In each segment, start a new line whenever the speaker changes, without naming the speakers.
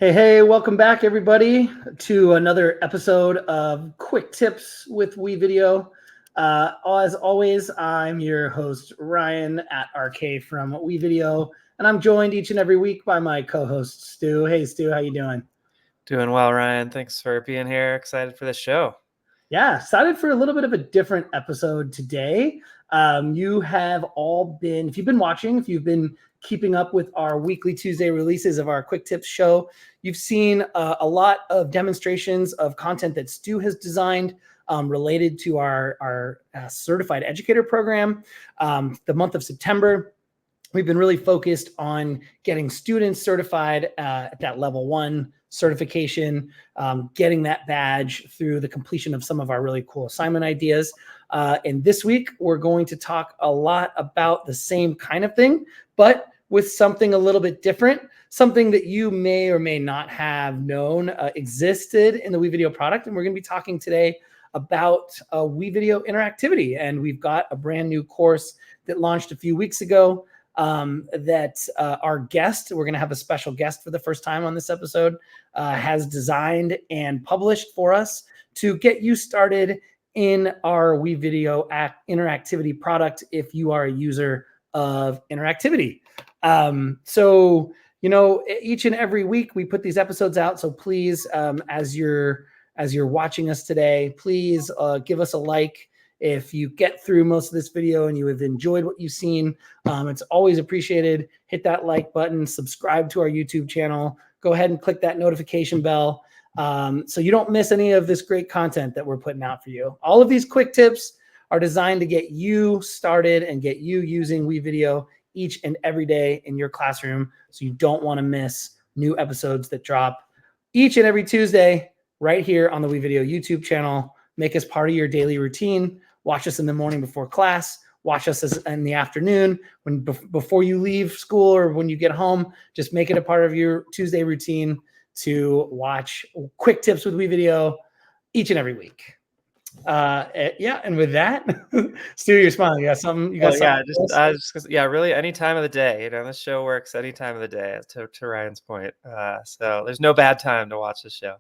Hey, welcome back, everybody, to another episode of Quick Tips with WeVideo. As always, I'm your host, Ryan at RK from WeVideo, and I'm joined each and every week by my co-host, Stu. Hey, Stu, how you doing?
Doing well, Ryan. Thanks for being here. Excited for the show.
Yeah, excited for a little bit of a different episode today. You have all been, if you've been watching, if you've been keeping up with our weekly Tuesday releases of our Quick Tips show, you've seen a lot of demonstrations of content that Stu has designed related to our certified educator program. The month of September, we've been really focused on getting students certified at that level 1 certification, getting that badge through the completion of some of our really cool assignment ideas. And this week, we're going to talk a lot about the same kind of thing, but with something a little bit different, something that you may or may not have known existed in the WeVideo product. And we're going to be talking today about WeVideo Interactivity. And we've got a brand new course that launched a few weeks ago. Our guest, we're going to have a special guest for the first time on this episode, has designed and published for us to get you started in our WeVideo Interactivity product if you are a user of Interactivity. So, you know, each and every week we put these episodes out. So please, as you're watching us today, please give us a like. If you get through most of this video and you have enjoyed what you've seen, it's always appreciated. Hit that like button, subscribe to our YouTube channel, go ahead and click that notification bell so you don't miss any of this great content that we're putting out for you. All of these quick tips are designed to get you started and get you using WeVideo each and every day in your classroom, so you don't want to miss new episodes that drop each and every Tuesday right here on the WeVideo YouTube channel. Make us part of your daily routine. Watch us in the morning before class. Watch us in the afternoon before you leave school or when you get home. Just make it a part of your Tuesday routine to watch Quick Tips with WeVideo each and every week. Yeah, and with that, Stu, you're smiling. You got something? You got something?
Really any time of the day. You know, this show works any time of the day. To Ryan's point, so there's no bad time to watch the show.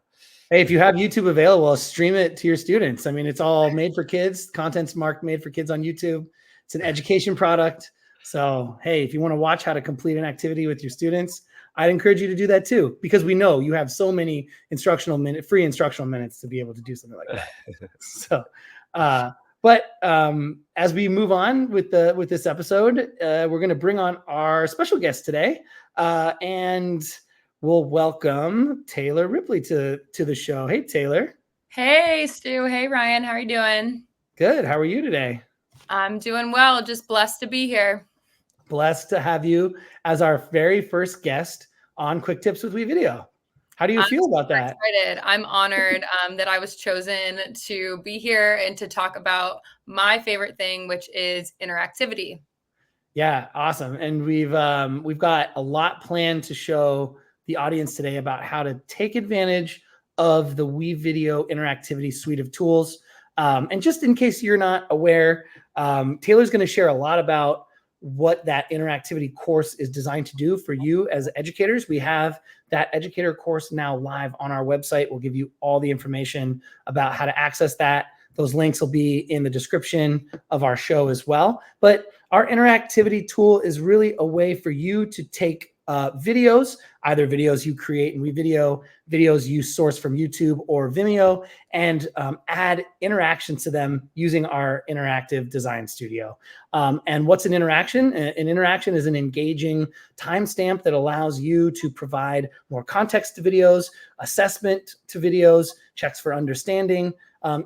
Hey, if you have YouTube available, stream it to your students. I mean, it's all made for kids. Content's marked made for kids on YouTube. It's an education product. So, hey, if you want to watch how to complete an activity with your students, I'd encourage you to do that too, because we know you have so many free instructional minutes to be able to do something like that. So, as we move on with this episode, we're going to bring on our special guest today, and we'll welcome Taylor Ripley to the show. Hey, Taylor.
Hey, Stu. Hey, Ryan. How are you doing?
Good. How are you today?
I'm doing well. Just blessed to be here.
Blessed to have you as our very first guest on Quick Tips with WeVideo. How do you feel about that?
Excited. I'm honored that I was chosen to be here and to talk about my favorite thing, which is interactivity.
Yeah, awesome. And we've got a lot planned to show the audience today about how to take advantage of the WeVideo Interactivity suite of tools. And just in case you're not aware, Taylor's going to share a lot about what that interactivity course is designed to do for you as educators. We have that educator course now live on our website. We'll give you all the information about how to access that. Those links will be in the description of our show as well. But our interactivity tool is really a way for you to take videos, either videos you create in WeVideo, videos you source from YouTube or Vimeo, and add interactions to them using our interactive design studio. And what's an interaction? An interaction is an engaging timestamp that allows you to provide more context to videos, assessment to videos, checks for understanding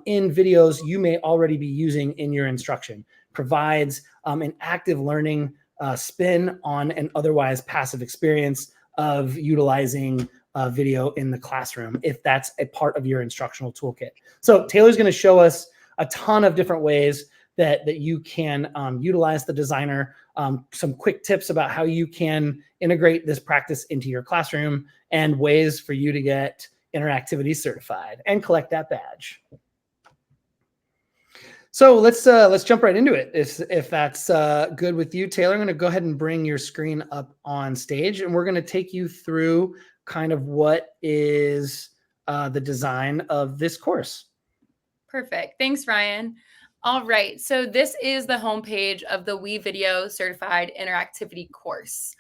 in videos you may already be using in your instruction. Provides an active learning spin on an otherwise passive experience of utilizing video in the classroom, if that's a part of your instructional toolkit. So Taylor's going to show us a ton of different ways that you can utilize the designer, some quick tips about how you can integrate this practice into your classroom, and ways for you to get interactivity certified and collect that badge. So let's jump right into it. If that's good with you, Taylor, I'm going to go ahead and bring your screen up on stage, and we're going to take you through kind of what is the design of this course.
Perfect. Thanks, Ryan. All right. So this is the homepage of the WeVideo Certified Interactivity course.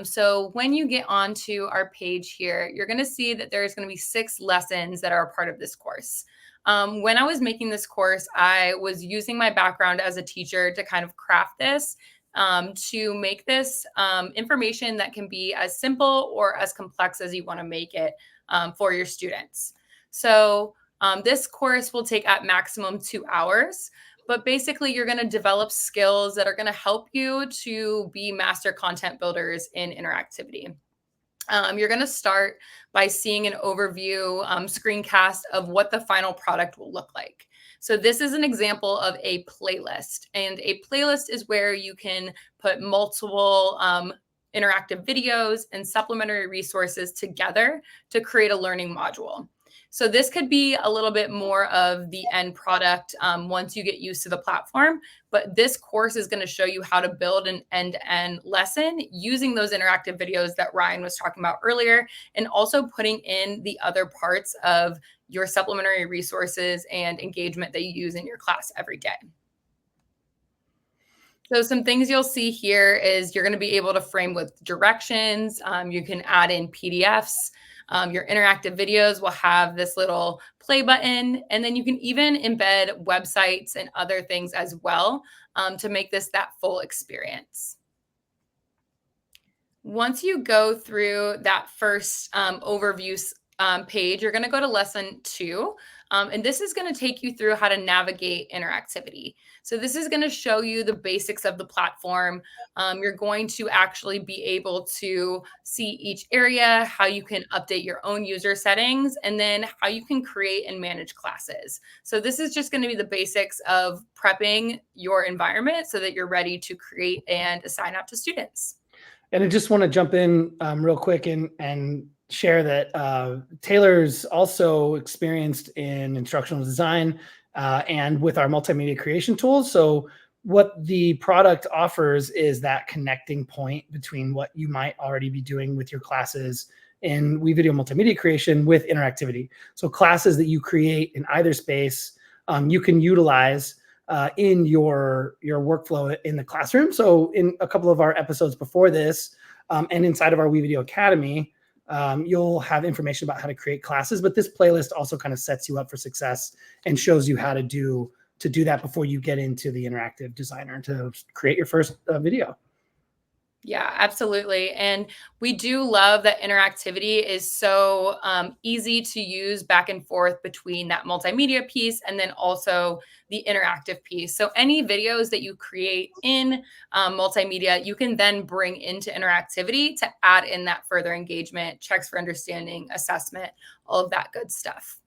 So when you get onto our page here, you're going to see that there's going to be 6 lessons that are a part of this course. When I was making this course, I was using my background as a teacher to kind of craft this, to make this information that can be as simple or as complex as you want to make it for your students. So this course will take at maximum 2 hours, but basically you're going to develop skills that are going to help you to be master content builders in interactivity. You're going to start by seeing an overview screencast of what the final product will look like. So this is an example of a playlist, and a playlist is where you can put multiple interactive videos and supplementary resources together to create a learning module. So this could be a little bit more of the end product once you get used to the platform, but this course is going to show you how to build an end-to-end lesson using those interactive videos that Ryan was talking about earlier, and also putting in the other parts of your supplementary resources and engagement that you use in your class every day. So some things you'll see here is you're going to be able to frame with directions. You can add in PDFs. Your interactive videos will have this little play button, and then you can even embed websites and other things as well to make this that full experience. Once you go through that first overview page, you're going to go to lesson 2. And this is going to take you through how to navigate interactivity. So this is going to show you the basics of the platform. You're going to actually be able to see each area, how you can update your own user settings, and then how you can create and manage classes. So this is just going to be the basics of prepping your environment so that you're ready to create and assign out to students.
And I just want to jump in real quick and share that Taylor's also experienced in instructional design and with our multimedia creation tools. So what the product offers is that connecting point between what you might already be doing with your classes in WeVideo multimedia creation with interactivity. So classes that you create in either space, you can utilize in your workflow in the classroom. So in a couple of our episodes before this, and inside of our WeVideo Academy, you'll have information about how to create classes, but this playlist also kind of sets you up for success and shows you how to do that before you get into the interactive designer to create your first video.
Yeah, absolutely. And we do love that interactivity is so easy to use back and forth between that multimedia piece and then also the interactive piece. So any videos that you create in multimedia, you can then bring into interactivity to add in that further engagement, checks for understanding, assessment, all of that good stuff.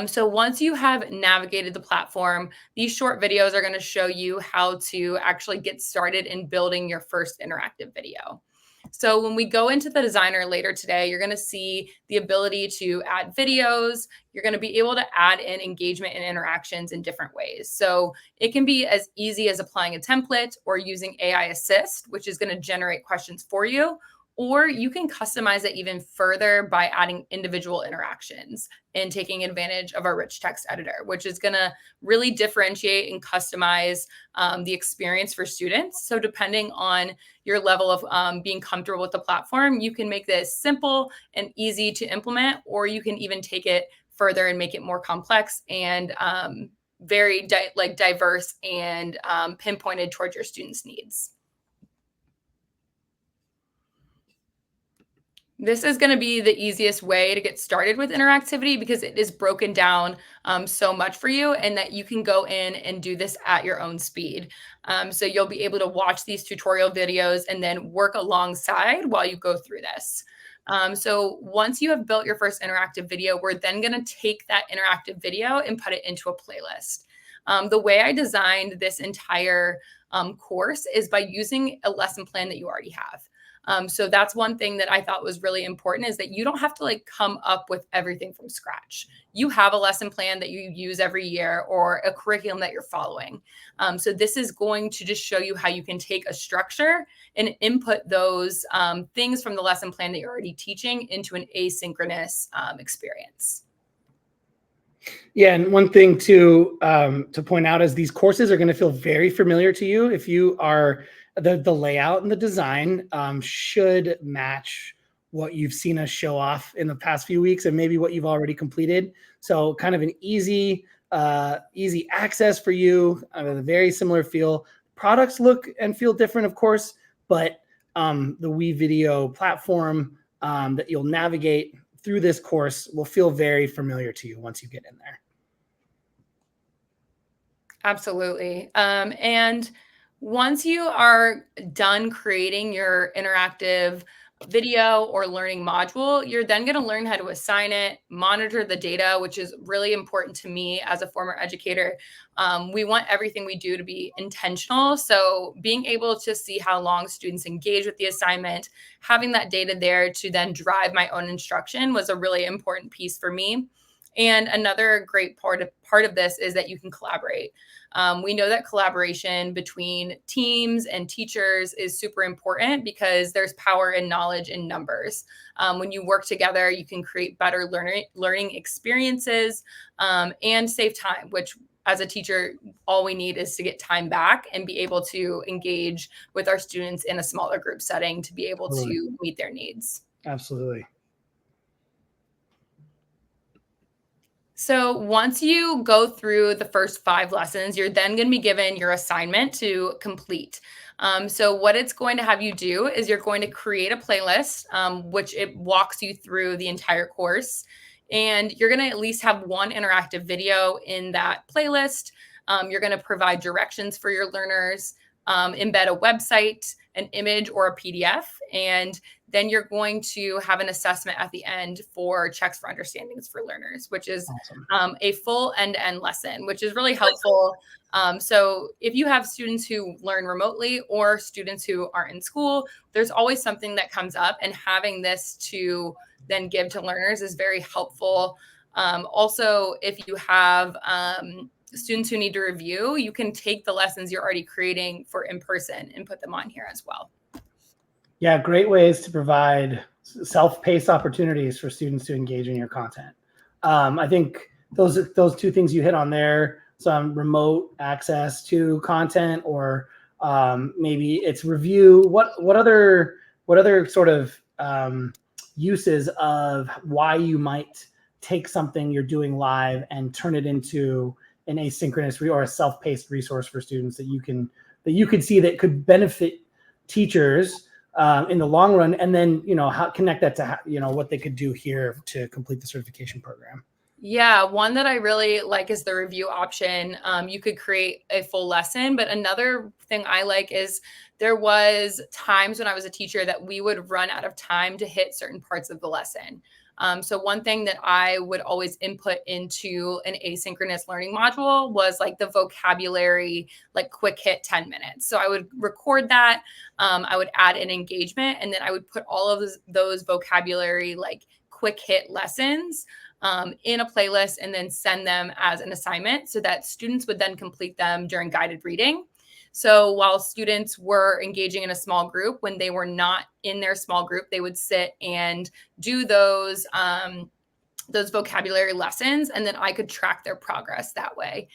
So once you have navigated the platform, these short videos are going to show you how to actually get started in building your first interactive video. So when we go into the designer later today, you're going to see the ability to add videos. You're going to be able to add in engagement and interactions in different ways. So it can be as easy as applying a template or using AI Assist, which is going to generate questions for you. Or you can customize it even further by adding individual interactions and taking advantage of our rich text editor, which is going to really differentiate and customize the experience for students. So depending on your level of being comfortable with the platform, you can make this simple and easy to implement, or you can even take it further and make it more complex and very diverse and pinpointed towards your students' needs. This is going to be the easiest way to get started with interactivity because it is broken down so much for you, and that you can go in and do this at your own speed. So you'll be able to watch these tutorial videos and then work alongside while you go through this. So once you have built your first interactive video, we're then going to take that interactive video and put it into a playlist. The way I designed this entire course is by using a lesson plan that you already have. So that's one thing that I thought was really important, is that you don't have to like come up with everything from scratch. You have a lesson plan that you use every year, or a curriculum that you're following. So this is going to just show you how you can take a structure and input those things from the lesson plan that you're already teaching into an asynchronous experience.
Yeah, and one thing to point out is these courses are going to feel very familiar to you if you are the layout and the design should match what you've seen us show off in the past few weeks, and maybe what you've already completed. So kind of an easy access for you, a very similar feel. Products look and feel different, of course, but the WeVideo platform that you'll navigate through this course will feel very familiar to you once you get in there.
Absolutely. And once you are done creating your interactive video or learning module, you're then going to learn how to assign it, monitor the data, which is really important to me as a former educator. We want everything we do to be intentional. So being able to see how long students engage with the assignment, having that data there to then drive my own instruction was a really important piece for me. And another great part of this is that you can collaborate. We know that collaboration between teams and teachers is super important, because there's power in knowledge in numbers. When you work together, you can create better learning experiences and save time, which as a teacher, all we need is to get time back and be able to engage with our students in a smaller group setting to be able to meet their needs.
Absolutely.
So once you go through the first 5 lessons, you're then going to be given your assignment to complete. So what it's going to have you do is you're going to create a playlist, which it walks you through the entire course. And you're going to at least have one interactive video in that playlist. You're going to provide directions for your learners, embed a website, an image, or a PDF. And then you're going to have an assessment at the end for checks for understandings for learners, which is awesome. A full end-to-end lesson, which is really helpful. So if you have students who learn remotely or students who aren't in school, there's always something that comes up, and having this to then give to learners is very helpful. Also, if you have students who need to review, you can take the lessons you're already creating for in person and put them on here as well.
Yeah, great ways to provide self-paced opportunities for students to engage in your content. I think those 2 things you hit on there, some remote access to content, or maybe it's review. What other sort of uses of why you might take something you're doing live and turn it into an asynchronous or a self-paced resource for students that you could see that could benefit teachers in the long run, and then how connect that to what they could do here to complete the certification program?
Yeah, one that I really like is the review option. You could create a full lesson, but another thing I like is there was times when I was a teacher that we would run out of time to hit certain parts of the lesson. So one thing that I would always input into an asynchronous learning module was like the vocabulary, like quick hit 10 minutes. So I would record that. I would add an engagement, and then I would put all of those vocabulary, like quick hit lessons in a playlist, and then send them as an assignment so that students would then complete them during guided reading. So while students were engaging in a small group, when they were not in their small group, they would sit and do those vocabulary lessons, and then I could track their progress that way.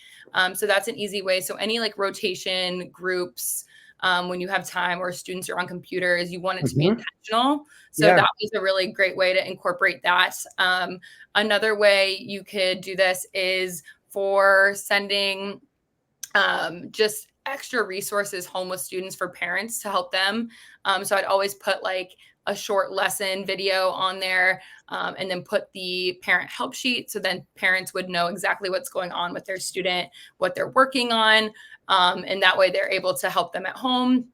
So that's an easy way. So any like rotation groups, when you have time, or students are on computers, you want it to be intentional. So that was a really great way to incorporate that. Another way you could do this is for sending just extra resources home with students for parents to help them. So I'd always put like a short lesson video on there, and then put the parent help sheet. So then parents would know exactly what's going on with their student, what they're working on. And that way they're able to help them at home.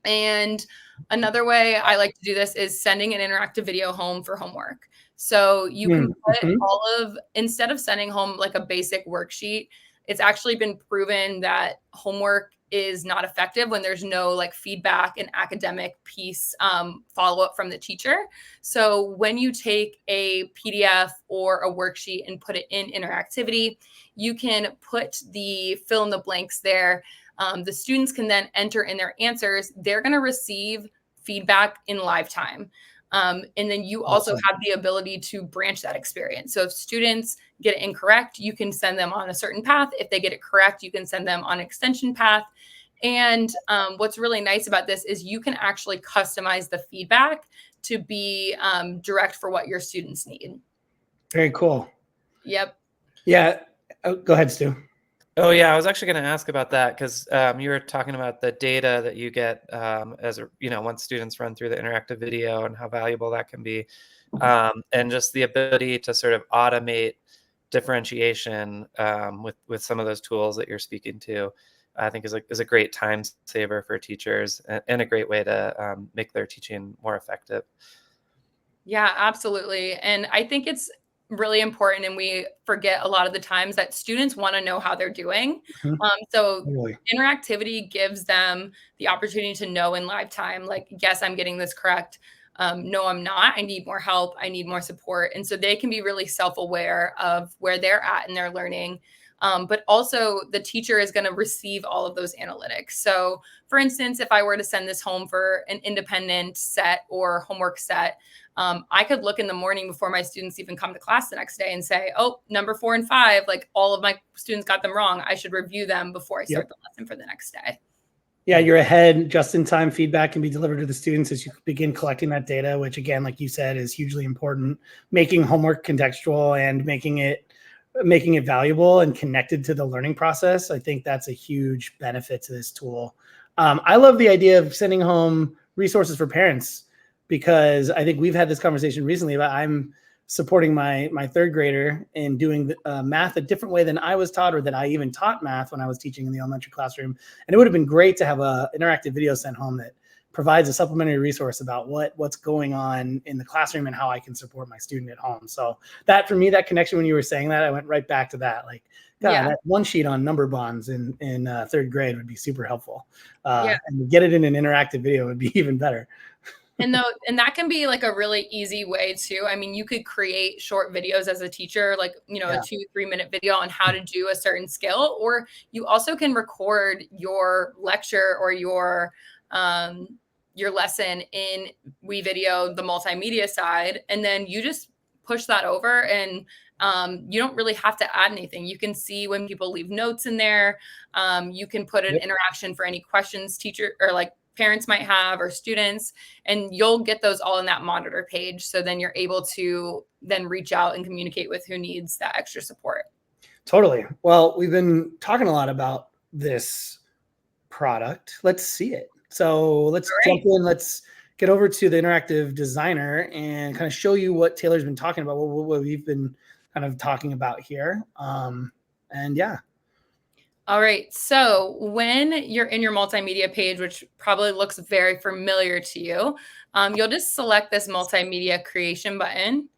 And another way I like to do this is sending an interactive video home for homework. So you can put instead of sending home like a basic worksheet, it's actually been proven that homework is not effective when there's no like feedback and academic piece follow-up from the teacher. So when you take a PDF or a worksheet and put it in interactivity, you can put the fill in the blanks there. The students can then enter in their answers. They're going to receive feedback in live time. And then you also have the ability to branch that experience. So if students get it incorrect, you can send them on a certain path. If they get it correct, you can send them on an extension path. And what's really nice about this is you can actually customize the feedback to be direct for what your students need.
Very cool.
Yep.
Yeah. Oh, go ahead, Stu.
Oh yeah, I was actually going to ask about that because you were talking about the data that you get as once students run through the interactive video and how valuable that can be, and just the ability to sort of automate differentiation with some of those tools that you're speaking to. I think is a great time saver for teachers and a great way to make their teaching more effective.
Yeah, absolutely. And I think it's really important, and we forget a lot of the times that students want to know how they're doing. So
Totally.
interactivity gives them the opportunity to know in live time, like, yes, I'm getting this correct. No, I'm not. I need more help. I need more support. And so they can be really self-aware of where they're at in their learning. But also the teacher is going to receive all of those analytics. So for instance, if I were to send this home for an independent set or homework set, I could look in the morning before my students even come to class the next day and say, oh, number 4 and 5, like all of my students got them wrong. I should review them before I start the lesson for the next day.
Yeah, you're ahead. Just-in-time feedback can be delivered to the students as you begin collecting that data, which again, like you said, is hugely important. Making homework contextual and making it valuable and connected to the learning process. I think that's a huge benefit to this tool. I love the idea of sending home resources for parents, because I think we've had this conversation recently about I'm supporting my third grader in doing math a different way than I was taught, or that I even taught math when I was teaching in the elementary classroom. And it would have been great to have an interactive video sent home that provides a supplementary resource about what's going on in the classroom and how I can support my student at home. So that, for me, that connection, when you were saying that, I went right back to that. Like, God, that one sheet on number bonds in third grade would be super helpful. And to get it in an interactive video would be even better.
And that can be like a really easy way too. I mean, you could create short videos as a teacher, like, a 2-3 minute video on how to do a certain skill, or you also can record your lecture or your lesson in WeVideo, the multimedia side, and then you just push that over, and you don't really have to add anything. You can see when people leave notes in there. You can put an interaction for any questions teacher or like parents might have, or students, and you'll get those all in that monitor page. So then you're able to then reach out and communicate with who needs that extra support.
Totally. Well, we've been talking a lot about this product. Let's see it. So let's jump in. Let's get over to the interactive designer and kind of show you what Taylor's been talking about, what we've been kind of talking about here. And yeah.
All right. So when you're in your multimedia page, which probably looks very familiar to you, you'll just select this multimedia creation button,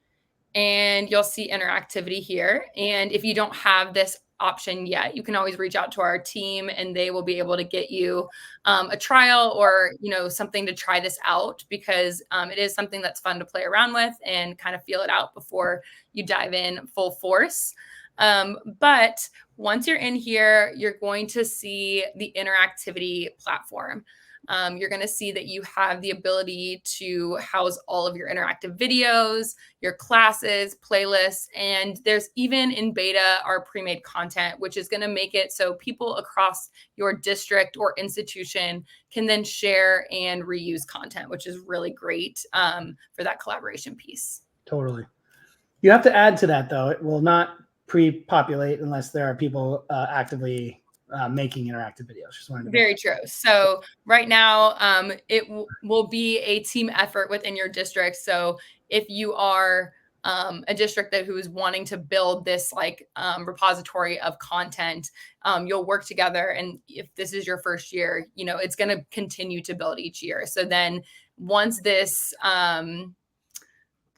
and you'll see interactivity here. And if you don't have this option yet, you can always reach out to our team, and they will be able to get you a trial or something to try this out, because it is something that's fun to play around with and kind of feel it out before you dive in full force. But once you're in here, you're going to see the interactivity platform. You're going to see that you have the ability to house all of your interactive videos, your classes, playlists, and there's even in beta our pre-made content, which is going to make it so people across your district or institution can then share and reuse content, which is really great for that collaboration piece.
Totally. You have to add to that, though. It will not pre-populate unless there are people actively making interactive videos. Just wanted to
Very true. So right now, it will be a team effort within your district. So if you are a district who is wanting to build this repository of content, you'll work together. And if this is your first year, it's going to continue to build each year. So then once this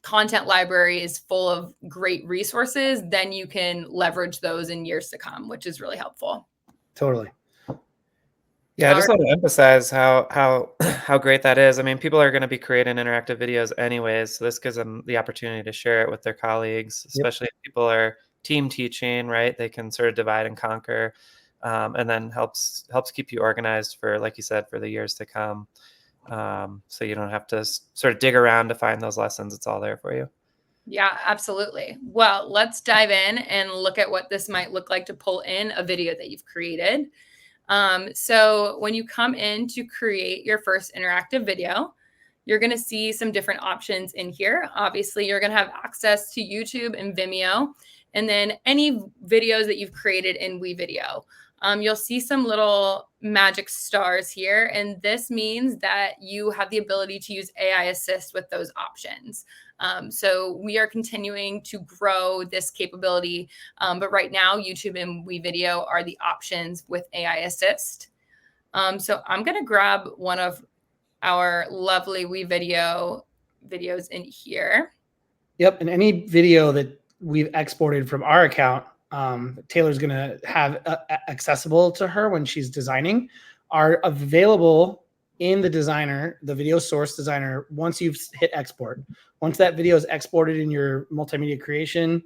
content library is full of great resources, then you can leverage those in years to come, which is really helpful.
Totally.
Yeah, I just want to emphasize how great that is. I mean, people are going to be creating interactive videos anyways, so this gives them the opportunity to share it with their colleagues, especially if people are team teaching, right? They can sort of divide and conquer, and then helps keep you organized for, like you said, for the years to come. So you don't have to sort of dig around to find those lessons. It's all there for you.
Yeah, absolutely. Well, let's dive in and look at what this might look like to pull in a video that you've created. So when you come in to create your first interactive video, you're going to see some different options in here. Obviously, you're going to have access to YouTube and Vimeo, and then any videos that you've created in WeVideo. You'll see some little magic stars here, and this means that you have the ability to use AI Assist with those options. So we are continuing to grow this capability, but right now YouTube and WeVideo are the options with AI Assist. So I'm going to grab one of our lovely WeVideo videos in here.
Yep, and any video that we've exported from our account, Taylor's going to have accessible to her when she's designing, are available in the designer, the video source designer, once you've hit export. Once that video is exported in your multimedia creation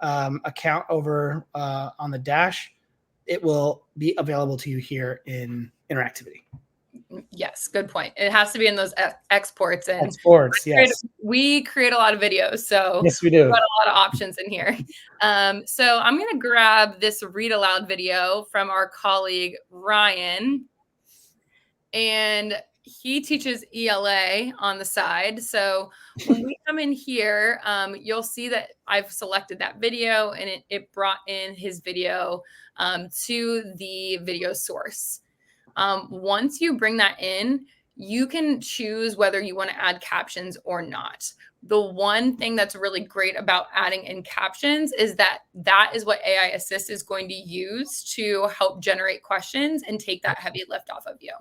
account over on the dash, it will be available to you here in Interactivity.
Yes, good point. It has to be in those exports. And
exports, yes.
We create a lot of videos, so
yes, we do.
We've got a lot of options in here. So I'm going to grab this read aloud video from our colleague Ryan, and he teaches ELA on the side. So when we come in here, you'll see that I've selected that video, and it brought in his video to the video source. Once you bring that in, you can choose whether you want to add captions or not. The one thing that's really great about adding in captions is that that is what AI Assist is going to use to help generate questions and take that heavy lift off of you.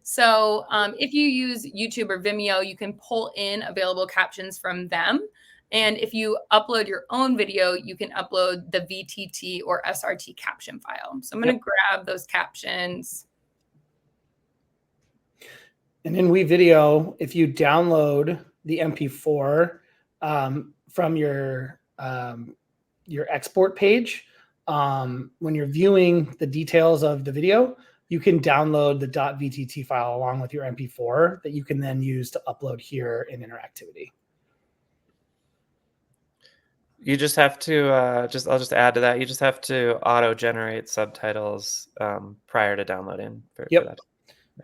So if you use YouTube or Vimeo, you can pull in available captions from them. And if you upload your own video, you can upload the VTT or SRT caption file. So I'm going to grab those captions.
And in WeVideo, if you download the MP4 from your export page, when you're viewing the details of the video, you can download the .vtt file along with your MP4 that you can then use to upload here in Interactivity.
You just have to I'll just add to that. You just have to auto-generate subtitles prior to downloading. For that.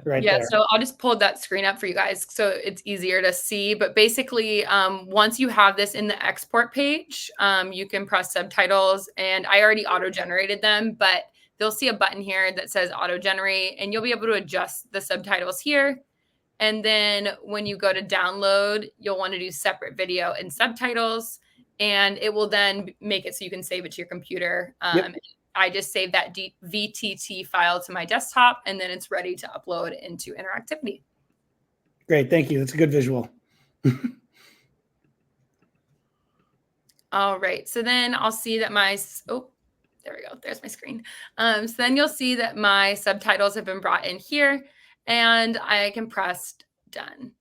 Right
yeah,
there.
So I'll just pull that screen up for you guys so it's easier to see. But basically, once you have this in the export page, you can press subtitles, and I already auto-generated them, but they'll see a button here that says auto-generate, and you'll be able to adjust the subtitles here. And then when you go to download, you'll want to do separate video and subtitles, and it will then make it so you can save it to your computer. I just saved that VTT file to my desktop, and then it's ready to upload into Interactivity.
Great, thank you. That's a good visual.
All right, so then I'll see that there we go. There's my screen. So then you'll see that my subtitles have been brought in here, and I can press done.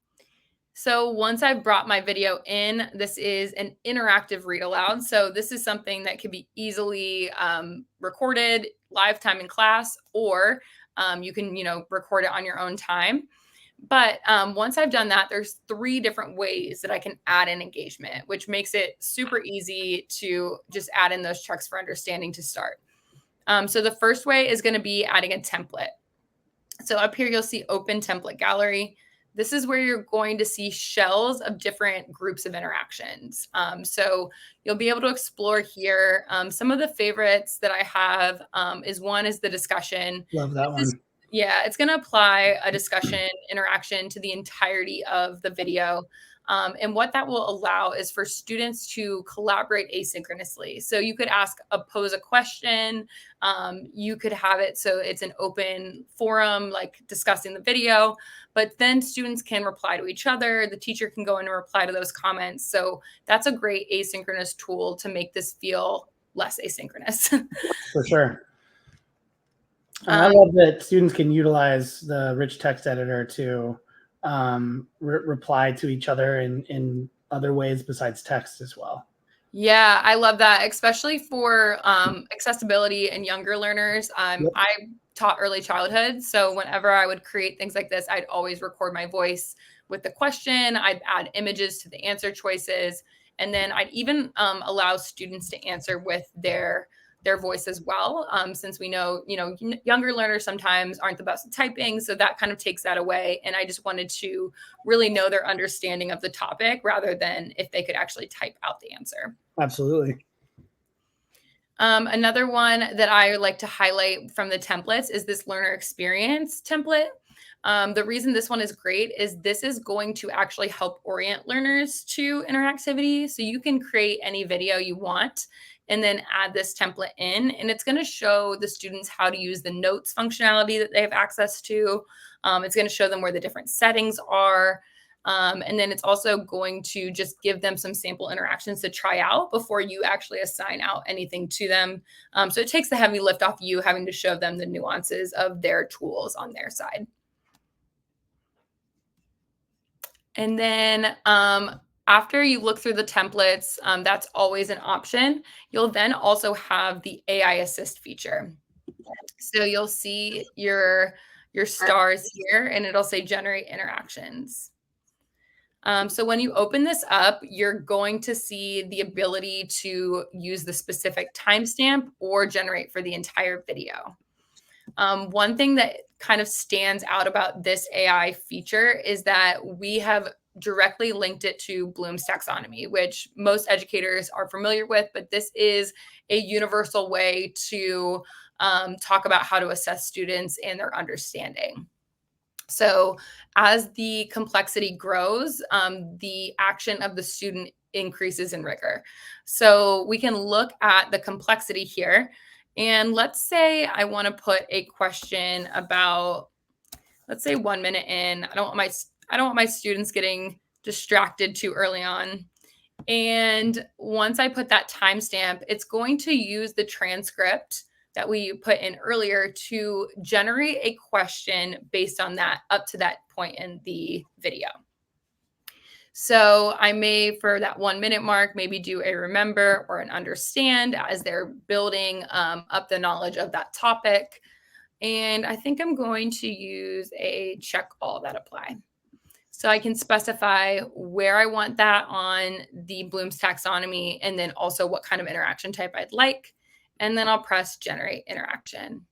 So once I've brought my video in, this is an interactive read aloud. So this is something that can be easily recorded live time in class, or you can, record it on your own time. But once I've done that, there's 3 different ways that I can add in engagement, which makes it super easy to just add in those checks for understanding to start. So the first way is going to be adding a template. So up here, you'll see open template gallery. This is where you're going to see shells of different groups of interactions. So you'll be able to explore here. Some of the favorites that I have is the discussion.
Love that one.
It's going to apply a discussion interaction to the entirety of the video. And what that will allow is for students to collaborate asynchronously. So you could pose a question. You could have it so it's an open forum, like discussing the video, but then students can reply to each other. The teacher can go in and reply to those comments. So that's a great asynchronous tool to make this feel less asynchronous.
For sure. And I love that students can utilize the rich text editor to reply to each other in other ways besides text as well.
Yeah, I love that, especially for accessibility and younger learners.
Yep.
I taught early childhood, so whenever I would create things like this, I'd always record my voice with the question. I'd add images to the answer choices, and then I'd even allow students to answer with their voice as well. Since we know, younger learners sometimes aren't the best at typing, so that kind of takes that away. And I just wanted to really know their understanding of the topic rather than if they could actually type out the answer.
Absolutely.
Another one that I like to highlight from the templates is this learner experience template. The reason this one is great is this is going to actually help orient learners to interactivity. So you can create any video you want and then add this template in, and it's going to show the students how to use the notes functionality that they have access to. It's going to show them where the different settings are. And then it's also going to just give them some sample interactions to try out before you actually assign out anything to them. So it takes the heavy lift off you having to show them the nuances of their tools on their side. And then after you look through the templates, that's always an option. You'll then also have the AI assist feature. So you'll see your stars here, and it'll say generate interactions. So when you open this up, you're going to see the ability to use the specific timestamp or generate for the entire video. One thing that kind of stands out about this AI feature is that we have directly linked it to Bloom's taxonomy, which most educators are familiar with, but this is a universal way to talk about how to assess students and their understanding. So as the complexity grows, the action of the student increases in rigor. So we can look at the complexity here. And let's say I want to put a question about, let's say 1 minute in. I don't want my students getting distracted too early on. And once I put that timestamp, it's going to use the transcript that we put in earlier to generate a question based on that up to that point in the video. So I may, for that 1 minute mark, maybe do a remember or an understand as they're building up the knowledge of that topic. And I think I'm going to use a check all that apply. So I can specify where I want that on the Bloom's taxonomy and then also what kind of interaction type I'd like. And then I'll press generate interaction.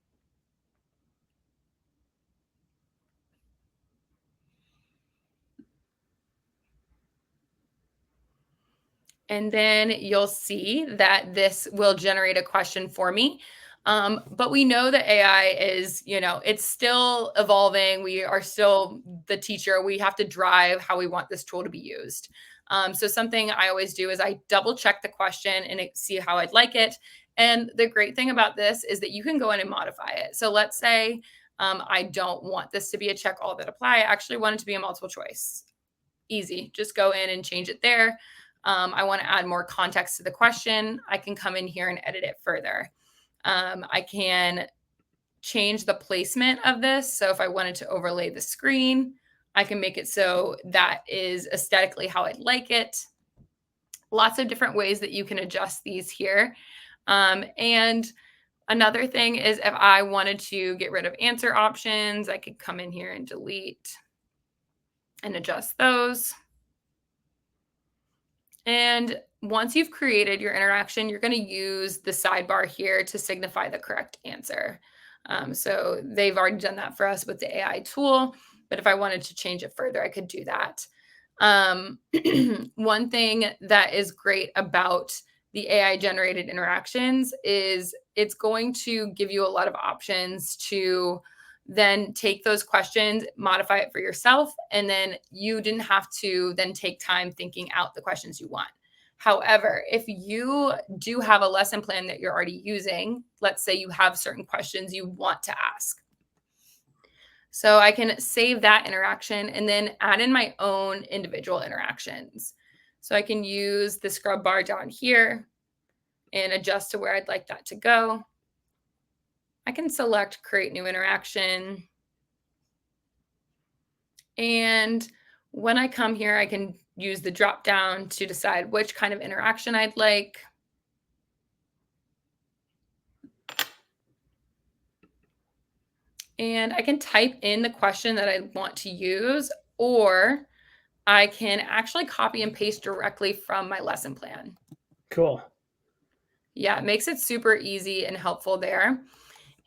And then you'll see that this will generate a question for me. But we know that AI is, it's still evolving. We are still the teacher. We have to drive how we want this tool to be used. So something I always do is I double check the question and see how I'd like it. And the great thing about this is that you can go in and modify it. So let's say I don't want this to be a check all that apply. I actually want it to be a multiple choice. Easy. Just go in and change it there. I want to add more context to the question. I can come in here and edit it further. I can change the placement of this. So if I wanted to overlay the screen, I can make it so that is aesthetically how I'd like it. Lots of different ways that you can adjust these here. And another thing is if I wanted to get rid of answer options, I could come in here and delete and adjust those. And once you've created your interaction, you're going to use the sidebar here to signify the correct answer. So they've already done that for us with the AI tool, but if I wanted to change it further, I could do that. One thing that is great about the AI generated interactions is it's going to give you a lot of options to then take those questions, modify it for yourself, and then you didn't have to then take time thinking out the questions you want. However, if you do have a lesson plan that you're already using, let's say you have certain questions you want to ask. So I can save that interaction and then add in my own individual interactions. So I can use the scrub bar down here and adjust to where I'd like that to go. I can select create new interaction. And when I come here, I can use the drop down to decide which kind of interaction I'd like. And I can type in the question that I want to use, or I can actually copy and paste directly from my lesson plan.
Cool.
Yeah, it makes it super easy and helpful there.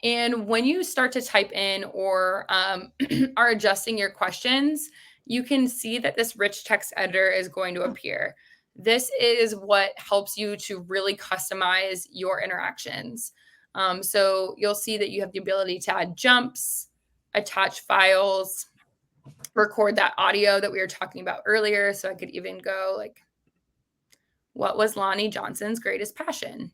And when you start to type in or are adjusting your questions, you can see that this rich text editor is going to appear. This is what helps you to really customize your interactions. So you'll see that you have the ability to add jumps, attach files, record that audio that we were talking about earlier. So I could even go like, what was Lonnie Johnson's greatest passion?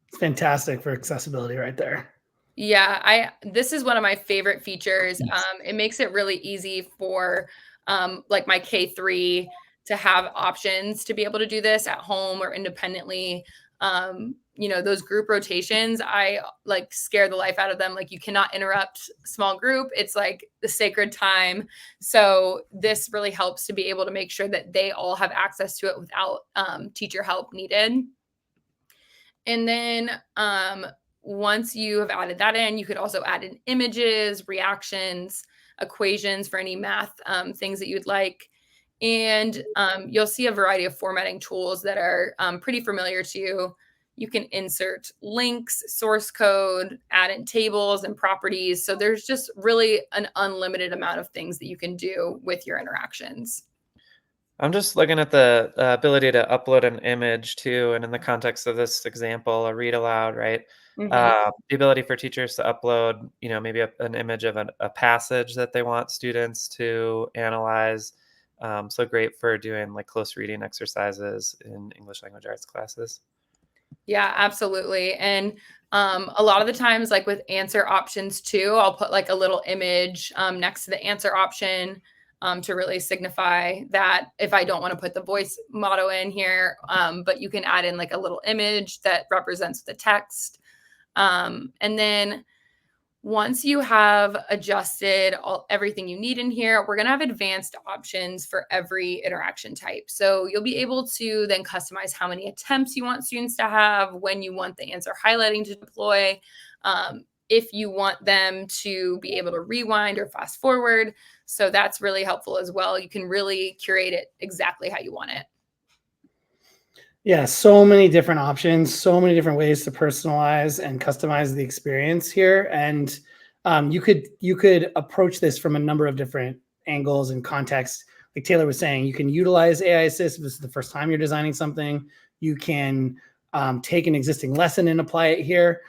It's fantastic for accessibility right there.
Yeah, this is one of my favorite features. It makes it really easy for like my K3 to have options to be able to do this at home or independently. You know, those group rotations, I like scare the life out of them. Like you cannot interrupt small group. It's like the sacred time. So this really helps to be able to make sure that they all have access to it without teacher help needed. And then once you have added that in, you could also add in images, reactions, equations for any math things that you'd like. And you'll see a variety of formatting tools that are pretty familiar to you. You can insert links, source code, add in tables and properties. So there's just really an unlimited amount of things that you can do with your interactions.
I'm just looking at the ability to upload an image too, and in the context of this example, a read aloud, right? The ability for teachers to upload, you know, maybe an image of a passage that they want students to analyze. So great for doing like close reading exercises in English language arts classes.
Yeah, absolutely. And a lot of the times, like with answer options too, I'll put like a little image next to the answer option to really signify that if I don't want to put the voice motto in here, but you can add in like a little image that represents the text. And then once you have adjusted everything you need in here, we're going to have advanced options for every interaction type. So you'll be able to then customize how many attempts you want students to have, when you want the answer highlighting to deploy, if you want them to be able to rewind or fast forward. So that's really helpful as well. You can really curate it exactly how you want it.
Yeah, so many different options, so many different ways to personalize and customize the experience here. And you could approach this from a number of different angles and contexts. Like Taylor was saying, you can utilize AI Assist if this is the first time you're designing something. You can take an existing lesson and apply it here.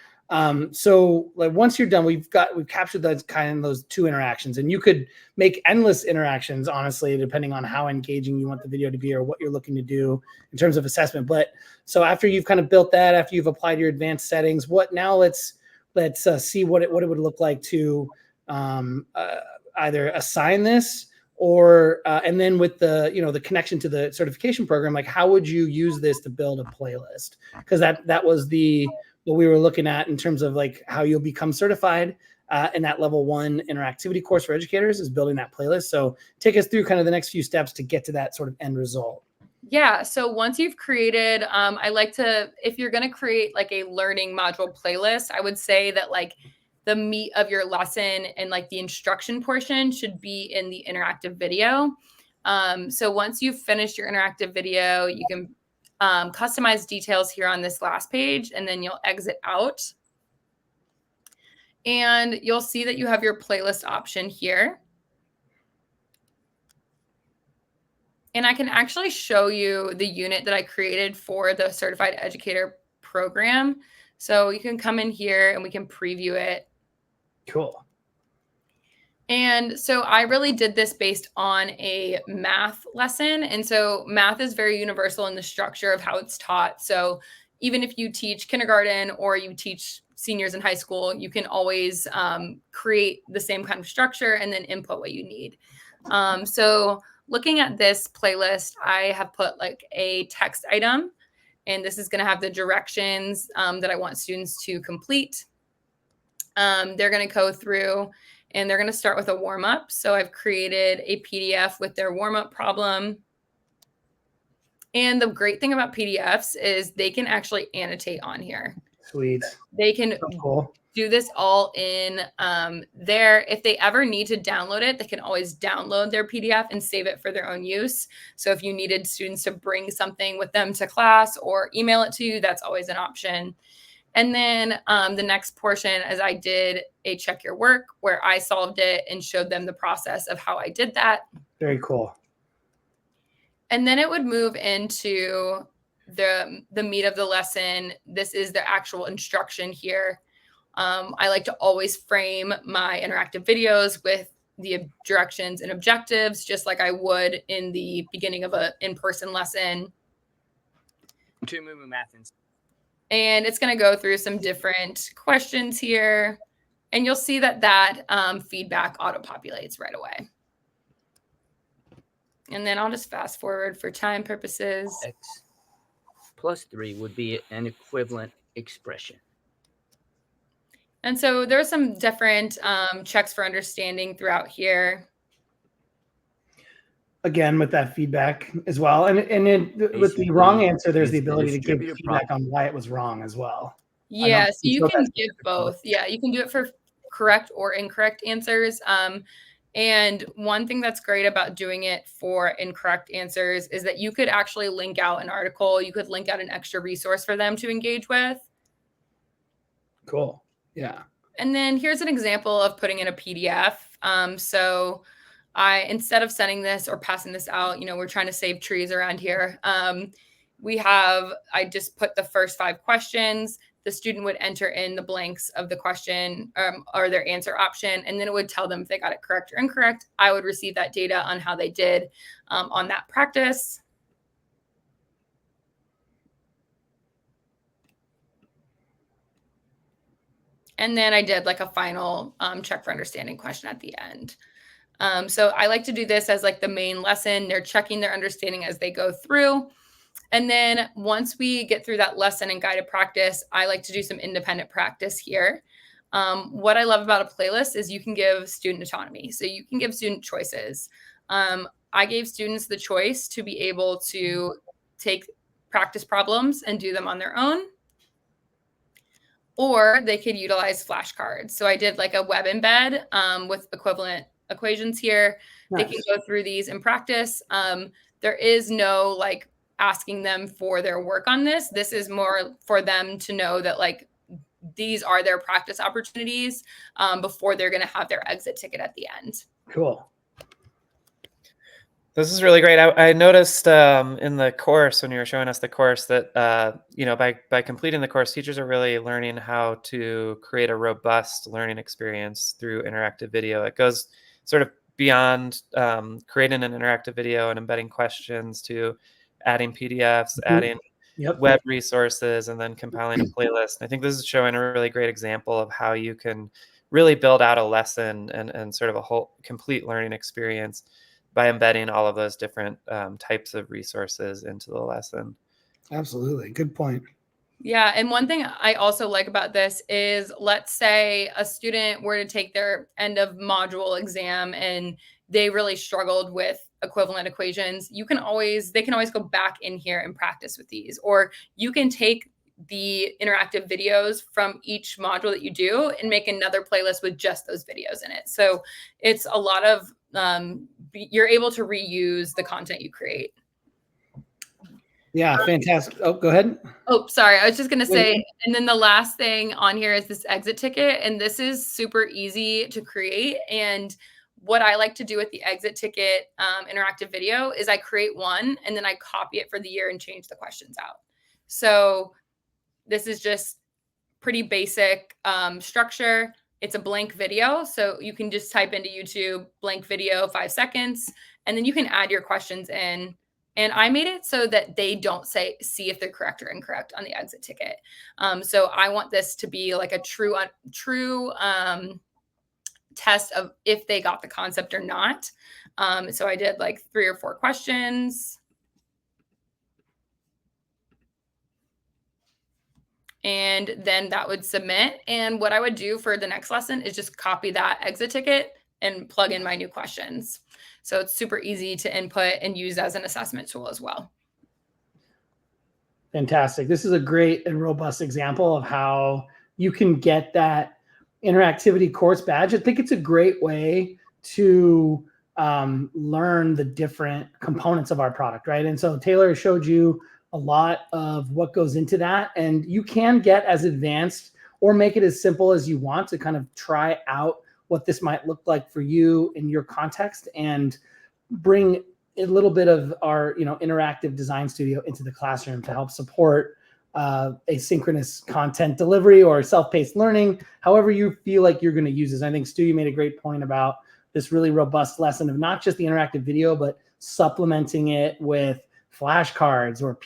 So like once you're done, we've captured those two interactions, and you could make endless interactions, honestly, depending on how engaging you want the video to be or what you're looking to do in terms of assessment. But so after you've kind of built that, after you've applied your advanced settings, let's see what it would look like to either assign this or and then with the the connection to the certification program, like how would you use this to build a playlist? Because that was what we were looking at in terms of like how you'll become certified in that level 1 interactivity course for educators is building that playlist. So take us through kind of the next few steps to get to that sort of end result.
Yeah. So once you've created, I like to, if you're going to create like a learning module playlist, I would say that like the meat of your lesson and like the instruction portion should be in the interactive video. So once you've finished your interactive video, you can customize details here on this last page, and then you'll exit out. And you'll see that you have your playlist option here. And I can actually show you the unit that I created for the Certified Educator program. So you can come in here and we can preview it.
Cool.
And so I really did this based on a math lesson. And so math is very universal in the structure of how it's taught. So even if you teach kindergarten or you teach seniors in high school, you can always create the same kind of structure and then input what you need. So looking at this playlist, I have put like a text item, and this is going to have the directions that I want students to complete. They're going to go through and they're going to start with a warm-up. So I've created a PDF with their warm-up problem. And the great thing about PDFs is they can actually annotate on here.
Sweet.
They can
Cool.
do this all in there. If they ever need to download it, they can always download their PDF and save it for their own use. So if you needed students to bring something with them to class or email it to you, that's always an option. And then the next portion is I did a check your work where I solved it and showed them the process of how I did that.
Very cool.
And then it would move into the meat of the lesson. This is the actual instruction here. I like to always frame my interactive videos with the directions and objectives, just like I would in the beginning of an in-person lesson. And it's going to go through some different questions here. And you'll see that feedback auto-populates right away. And then I'll just fast forward for time purposes.
X plus 3 would be an equivalent expression.
And so there's some different checks for understanding throughout here.
Again, with that feedback as well. And with the wrong answer, there's the ability to give feedback on why it was wrong as well.
Yeah, so you can give both. Yeah, you can do it for correct or incorrect answers. And one thing that's great about doing it for incorrect answers is that you could actually link out an article. You could link out an extra resource for them to engage with.
Cool. Yeah.
And then here's an example of putting in a PDF. So instead of sending this or passing this out, we're trying to save trees around here. I just put the first 5 questions. The student would enter in the blanks of the question or their answer option, and then it would tell them if they got it correct or incorrect. I would receive that data on how they did on that practice. And then I did like a final check for understanding question at the end. So I like to do this as like the main lesson. They're checking their understanding as they go through. And then once we get through that lesson and guided practice, I like to do some independent practice here. What I love about a playlist is you can give student autonomy. So you can give student choices. I gave students the choice to be able to take practice problems and do them on their own, or they could utilize flashcards. So I did like a web embed with equivalent equations here. Nice. They can go through these in practice. There is no like asking them for their work on this. This is more for them to know that like these are their practice opportunities before they're going to have their exit ticket at the end.
Cool.
This is really great. I noticed in the course when you were showing us the course that by completing the course, teachers are really learning how to create a robust learning experience through interactive video. It goes sort of beyond creating an interactive video and embedding questions to adding PDFs, adding web resources, and then compiling a playlist. I think this is showing a really great example of how you can really build out a lesson and sort of a whole complete learning experience by embedding all of those different types of resources into the lesson.
Absolutely. Good point.
Yeah. And one thing I also like about this is, let's say a student were to take their end of module exam and they really struggled with equivalent equations. They can always go back in here and practice with these, or you can take the interactive videos from each module that you do and make another playlist with just those videos in it. So it's a lot of, you're able to reuse the content you create.
Yeah, fantastic. Oh, go ahead.
Oh, sorry. I was just going to say, and then the last thing on here is this exit ticket. And this is super easy to create. And what I like to do with the exit ticket interactive video is I create one and then I copy it for the year and change the questions out. So this is just pretty basic structure. It's a blank video. So you can just type into YouTube, blank video, 5 seconds, and then you can add your questions in. And I made it so that they don't see if they're correct or incorrect on the exit ticket. So I want this to be like a true test of if they got the concept or not. So I did like 3 or 4 questions. and then that would submit. And what I would do for the next lesson is just copy that exit ticket and plug in my new questions. So it's super easy to input and use as an assessment tool as well.
Fantastic. This is a great and robust example of how you can get that interactivity course badge. I think it's a great way to learn the different components of our product, right? And so Taylor showed you a lot of what goes into that, and you can get as advanced or make it as simple as you want to kind of try out what this might look like for you in your context and bring a little bit of our interactive design studio into the classroom to help support asynchronous content delivery or self-paced learning, however you feel like you're going to use this. I think, Stu, you made a great point about this really robust lesson of not just the interactive video, but supplementing it with flashcards or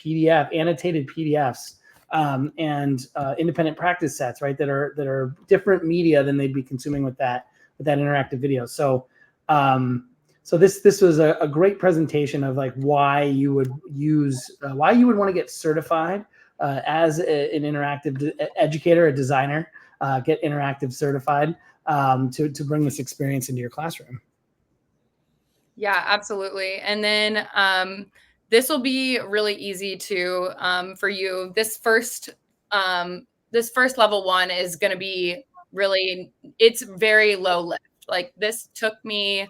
annotated PDFs, and independent practice sets, right? That are different media than they'd be consuming with that interactive video. So this was a great presentation of like why you would want to get certified as an interactive educator, a designer, get interactive certified to bring this experience into your classroom.
Yeah, absolutely. And then this will be really easy to for you. This first level one is going to be it's very low lift. Like this took me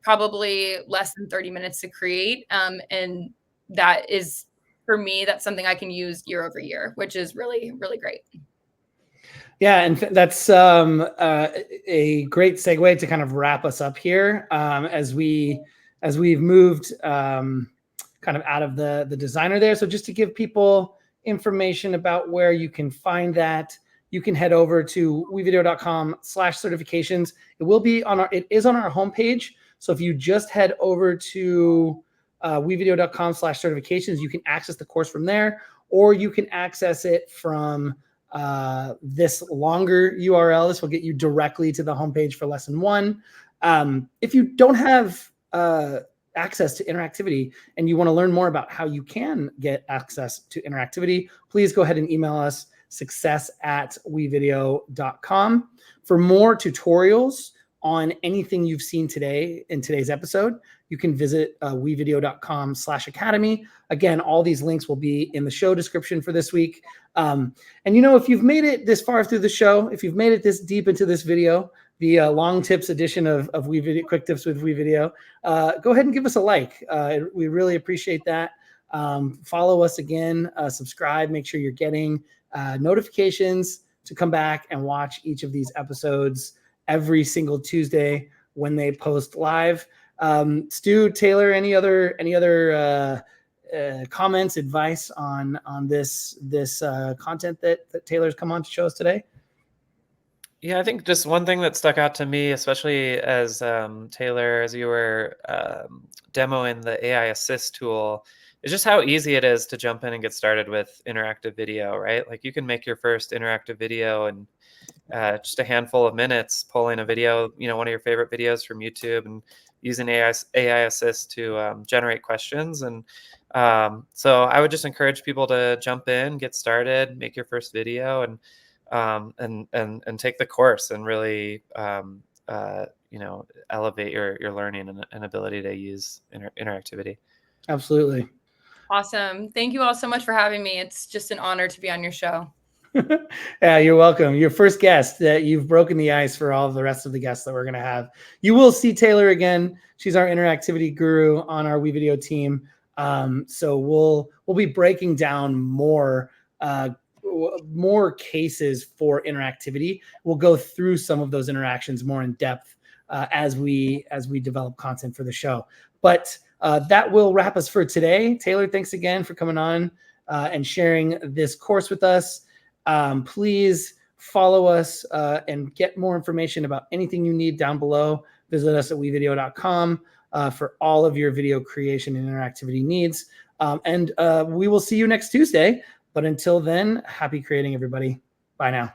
probably less than 30 minutes to create. And that is, for me, that's something I can use year over year, which is really, really great.
Yeah, and that's a great segue to kind of wrap us up here as we've moved kind of out of the designer there. So just to give people information about where you can find that, you can head over to wevideo.com/certifications. It is on our homepage. So if you just head over to wevideo.com/certifications, you can access the course from there, or you can access it from this longer URL. This will get you directly to the homepage for lesson 1. If you don't have access to interactivity and you want to learn more about how you can get access to interactivity, please go ahead and email us success@wevideo.com. For more tutorials on anything you've seen today in today's episode, you can visit wevideo.com/academy. Again, all these links will be in the show description for this week. And if you've made it this far through the show, if you've made it this deep into this video, the long tips edition of WeVideo, Quick Tips with WeVideo, go ahead and give us a like. We really appreciate that. Follow us again, subscribe, make sure you're getting notifications to come back and watch each of these episodes every single Tuesday when they post live. Stu, Taylor, any other comments, advice on this content that Taylor's come on to show us today?
Yeah, I think just one thing that stuck out to me, especially as Taylor, as you were demoing the AI Assist tool, is just how easy it is to jump in and get started with interactive video, right? Like you can make your first interactive video in just a handful of minutes, pulling a video, one of your favorite videos from YouTube, and using AI Assist to generate questions. And so I would just encourage people to jump in, get started, make your first video, and take the course and really elevate your learning and ability to use interactivity.
Absolutely.
Awesome. Thank you all so much for having me. It's just an honor to be on your show.
Yeah, you're welcome. Your first guest. That you've broken the ice for all of the rest of the guests that we're going to have. You will see Taylor again. She's our interactivity guru on our WeVideo team. So we'll be breaking down more cases for interactivity. We'll go through some of those interactions more in depth as we develop content for the show. But that will wrap us for today. Taylor, thanks again for coming on and sharing this course with us. Please follow us and get more information about anything you need down below. Visit us at wevideo.com for all of your video creation and interactivity needs. And we will see you next Tuesday. But until then, happy creating, everybody. Bye now.